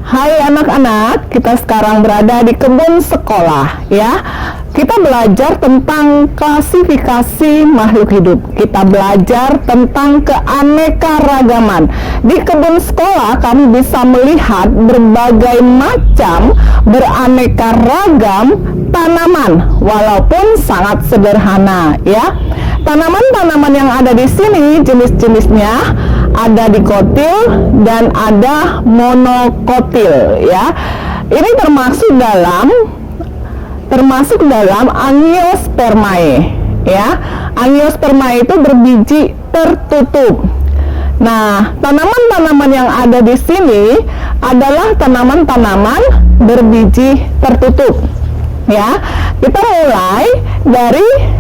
Hai anak-anak, kita sekarang berada di kebun sekolah ya. Kita belajar tentang klasifikasi makhluk hidup. Kita belajar tentang keanekaragaman. Di kebun sekolah kamu bisa melihat berbagai macam beraneka ragam tanaman walaupun sangat sederhana ya. Tanaman-tanaman yang ada di sini jenis-jenisnya ada dikotil dan ada monokotil ya. Ini termasuk dalam Angiospermae ya. Angiospermae itu berbiji tertutup. Nah, tanaman-tanaman yang ada di sini adalah tanaman-tanaman berbiji tertutup ya. Kita mulai dari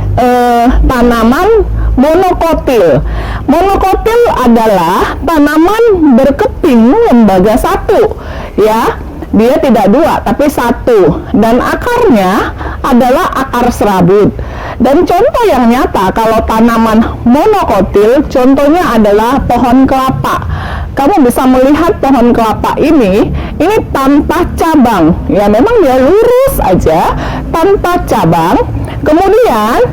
tanaman monokotil. Monokotil adalah tanaman berkeping lembaga satu ya. Dia tidak dua tapi satu, dan akarnya adalah akar serabut. Dan contoh yang nyata kalau tanaman monokotil contohnya adalah pohon kelapa. Kamu bisa melihat pohon kelapa ini tanpa cabang ya, memang dia lurus aja tanpa cabang. Kemudian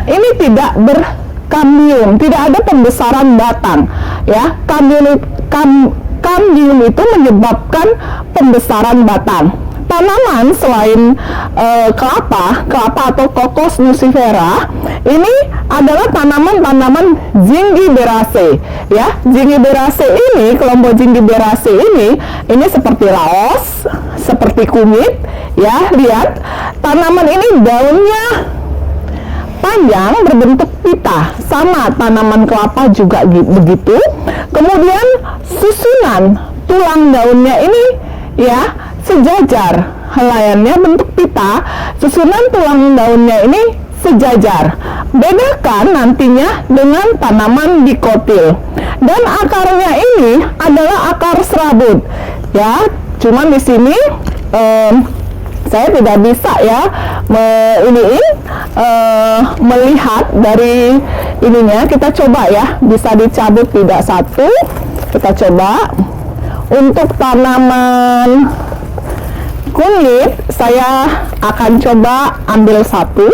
ini tidak berkambium, tidak ada pembesaran batang ya. Kambium itu menyebabkan pembesaran batang. Tanaman selain kelapa atau Cocos nucifera ini adalah tanaman-tanaman Zingiberaceae ya. Zingiberaceae ini, kelompok Zingiberaceae ini seperti laos, seperti kunyit ya. Lihat, tanaman ini daunnya panjang berbentuk pita, sama tanaman kelapa juga begitu. Kemudian susunan tulang daunnya ini ya sejajar, helaiannya bentuk pita, susunan tulang daunnya ini sejajar. Bedakan nantinya dengan tanaman dikotil. Dan akarnya ini adalah akar serabut ya. Cuman di sini saya tidak bisa ya melihat dari ininya. Kita coba ya, bisa dicabut tidak satu. Kita coba. Untuk tanaman kunyit saya akan coba ambil satu.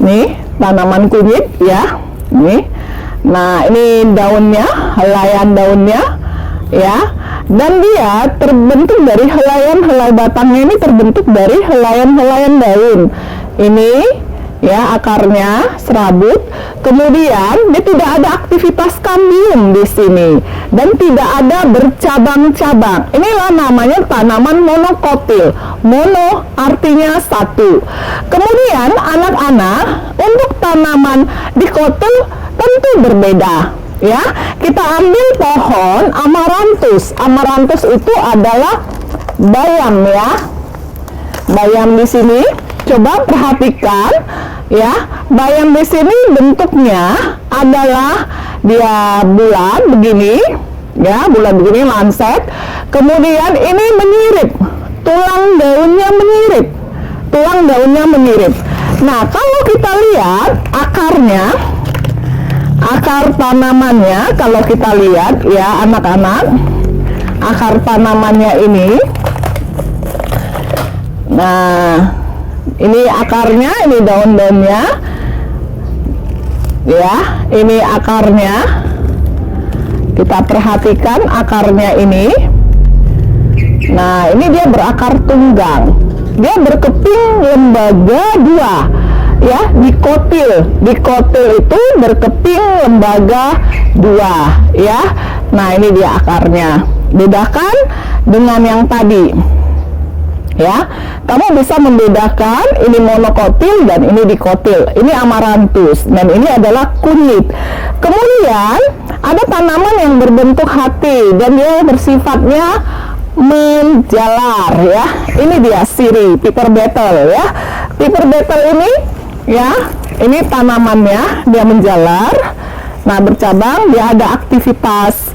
Nih, tanaman kunyit ya. Nih. Nah, ini daunnya, helaian daunnya ya. Dan dia terbentuk dari helai batangnya ini terbentuk dari helaian daun. Ini ya akarnya serabut. Kemudian dia tidak ada aktivitas kambium di sini dan tidak ada bercabang-cabang. Inilah namanya tanaman monokotil. Mono artinya satu. Kemudian anak-anak, untuk tanaman dikotil tentu berbeda ya. Kita ambil pohon amaranthus. Amaranthus itu adalah bayam ya. Bayam di sini, coba perhatikan ya. Bayam di sini bentuknya adalah dia bulat begini ya, bulat begini, lancet. Kemudian ini menyirip, tulang daunnya menyirip. Nah, kalau kita lihat akarnya, akar tanamannya, kalau kita lihat ya anak-anak, akar tanamannya ini. Nah, ini akarnya, ini daun-daunnya ya, ini akarnya. Kita perhatikan akarnya ini. Nah, ini dia berakar tunggang, dia berkeping lembaga dua ya. Dikotil itu berkeping lembaga dua ya. Nah, ini dia akarnya. Bedakan dengan yang tadi ya. Kamu bisa membedakan ini monokotil dan ini dikotil. Ini amaranthus dan ini adalah kunyit. Kemudian ada tanaman yang berbentuk hati dan dia bersifatnya menjalar ya. Ini dia siri, Piper beetle ya. Piper beetle ini ya, ini tanamannya, dia menjalar. Nah, bercabang, dia ada aktivitas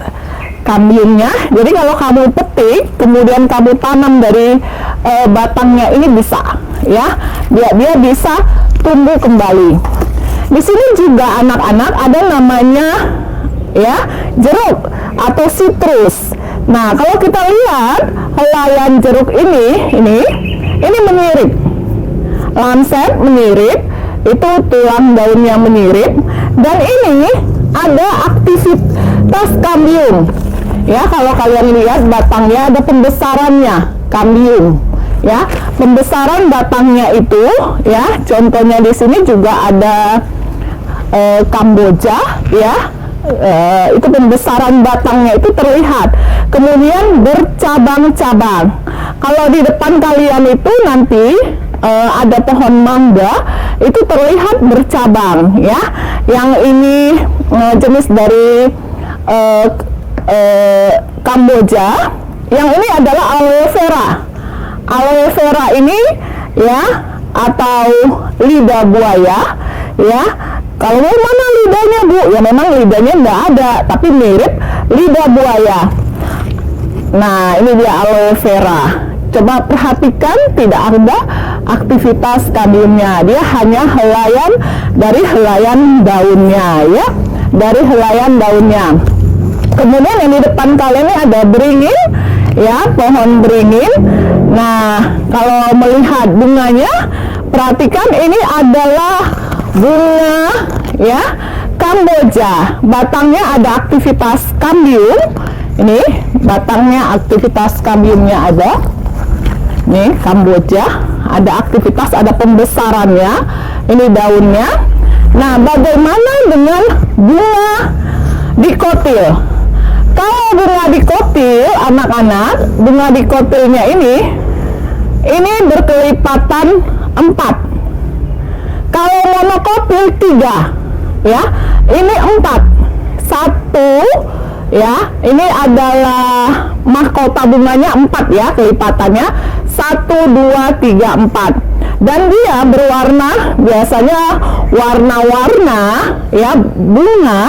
kambiumnya. Jadi kalau kamu petik kemudian kamu tanam dari batangnya ini bisa ya, dia bisa tumbuh kembali. Di sini juga anak-anak ada namanya ya jeruk atau sitrus. Nah, kalau kita lihat helaian jeruk ini menyirip. Lancet menyirip, itu tulang daunnya menyirip, dan ini ada aktivitas kambium. Ya, kalau kalian lihat batangnya ada pembesarannya, kambium. Ya, pembesaran batangnya itu, ya, contohnya di sini juga ada Kamboja, ya. Itu pembesaran batangnya itu terlihat, kemudian bercabang-cabang. Kalau di depan kalian itu nanti ada pohon mangga, itu terlihat bercabang, ya. Yang ini jenis dari Kamboja, yang ini adalah aloe vera. Aloe vera ini, ya, atau lidah buaya, ya. Kalau mana lidahnya, Bu? Ya memang lidahnya nggak ada, tapi mirip lidah buaya. Nah, ini dia aloe vera. Coba perhatikan, tidak ada aktivitas kambiumnya. Dia hanya helaian dari helaian daunnya, ya, dari helaian daunnya. Kemudian yang di depan kalian ini ada beringin, ya, pohon beringin. Nah, kalau melihat bunganya, perhatikan ini adalah bunga, ya, Kamboja. Batangnya ada aktivitas kambium. Ini batangnya aktivitas kambiumnya ada. Nih, Kamboja ada aktivitas, ada pembesarannya. Ini daunnya. Nah, bagaimana dengan bunga dikotil? Kalau bunga dikotil, anak-anak, bunga dikotilnya ini berkelipatan 4. Kalau monokotil 3, ya, ini 4. 1, ya, ini adalah mahkota bunganya 4, ya, kelipatannya 1, 2, 3, 4. Dan dia berwarna, biasanya warna-warna, ya, bunga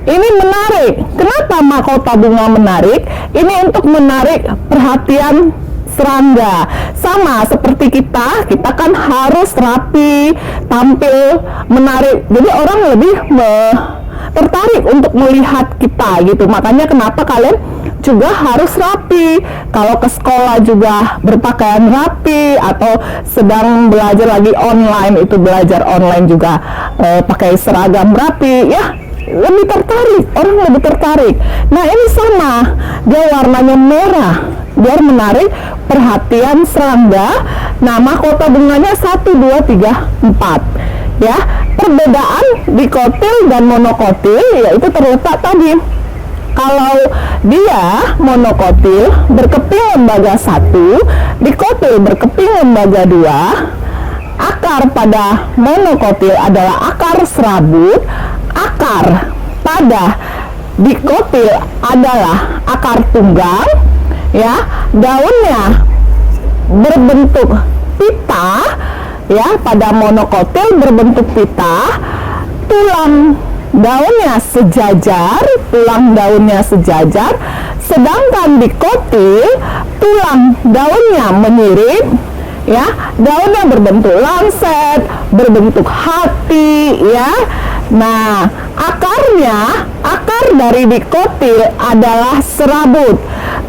ini menarik. Kenapa mahkota bunga menarik? Ini untuk menarik perhatian serangga. Sama seperti kita kan harus rapi, tampil menarik. Jadi orang lebih tertarik untuk melihat kita gitu. Makanya kenapa kalian juga harus rapi. Kalau ke sekolah juga berpakaian rapi, atau sedang belajar lagi online, itu belajar online juga pakai seragam rapi, ya, lebih tertarik, orang lebih tertarik. Nah, ini sama, dia warnanya merah biar menarik perhatian serangga. Nah, mahkota bunganya 1, 2, 3, 4, ya. Perbedaan dikotil dan monokotil yaitu terletak tadi. Kalau dia monokotil berkeping lembaga 1, dikotil berkeping lembaga 2. Akar pada monokotil adalah akar serabut. Akar pada dikotil adalah akar tunggang, ya. Daunnya berbentuk pita, ya, pada monokotil berbentuk pita. Tulang daunnya sejajar, tulang daunnya sejajar. Sedangkan dikotil tulang daunnya menyirip, ya, daunnya berbentuk lancet, berbentuk hati, ya. Nah, akar dari dikotil adalah serabut.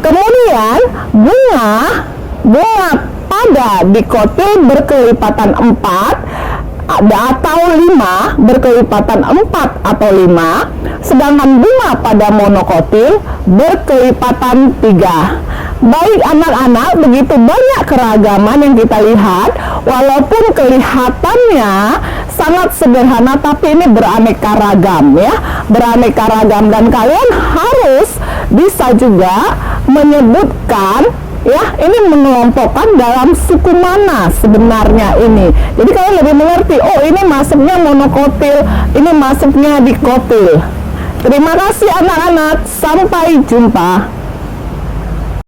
Kemudian bunga pada dikotil berkelipatan 4 atau 5, berkelipatan 4 atau 5, sedangkan bunga pada monokotil berkelipatan 3. Baik anak-anak, begitu banyak keragaman yang kita lihat, walaupun kelihatannya sangat sederhana, tapi ini beraneka ragam, ya, beraneka ragam. Dan kalian harus bisa juga menyebutkan, ya, ini mengelompokkan dalam suku mana sebenarnya ini. Jadi kalian lebih mengerti, oh ini masuknya monokotil, ini masuknya dikotil. Terima kasih anak-anak, sampai jumpa.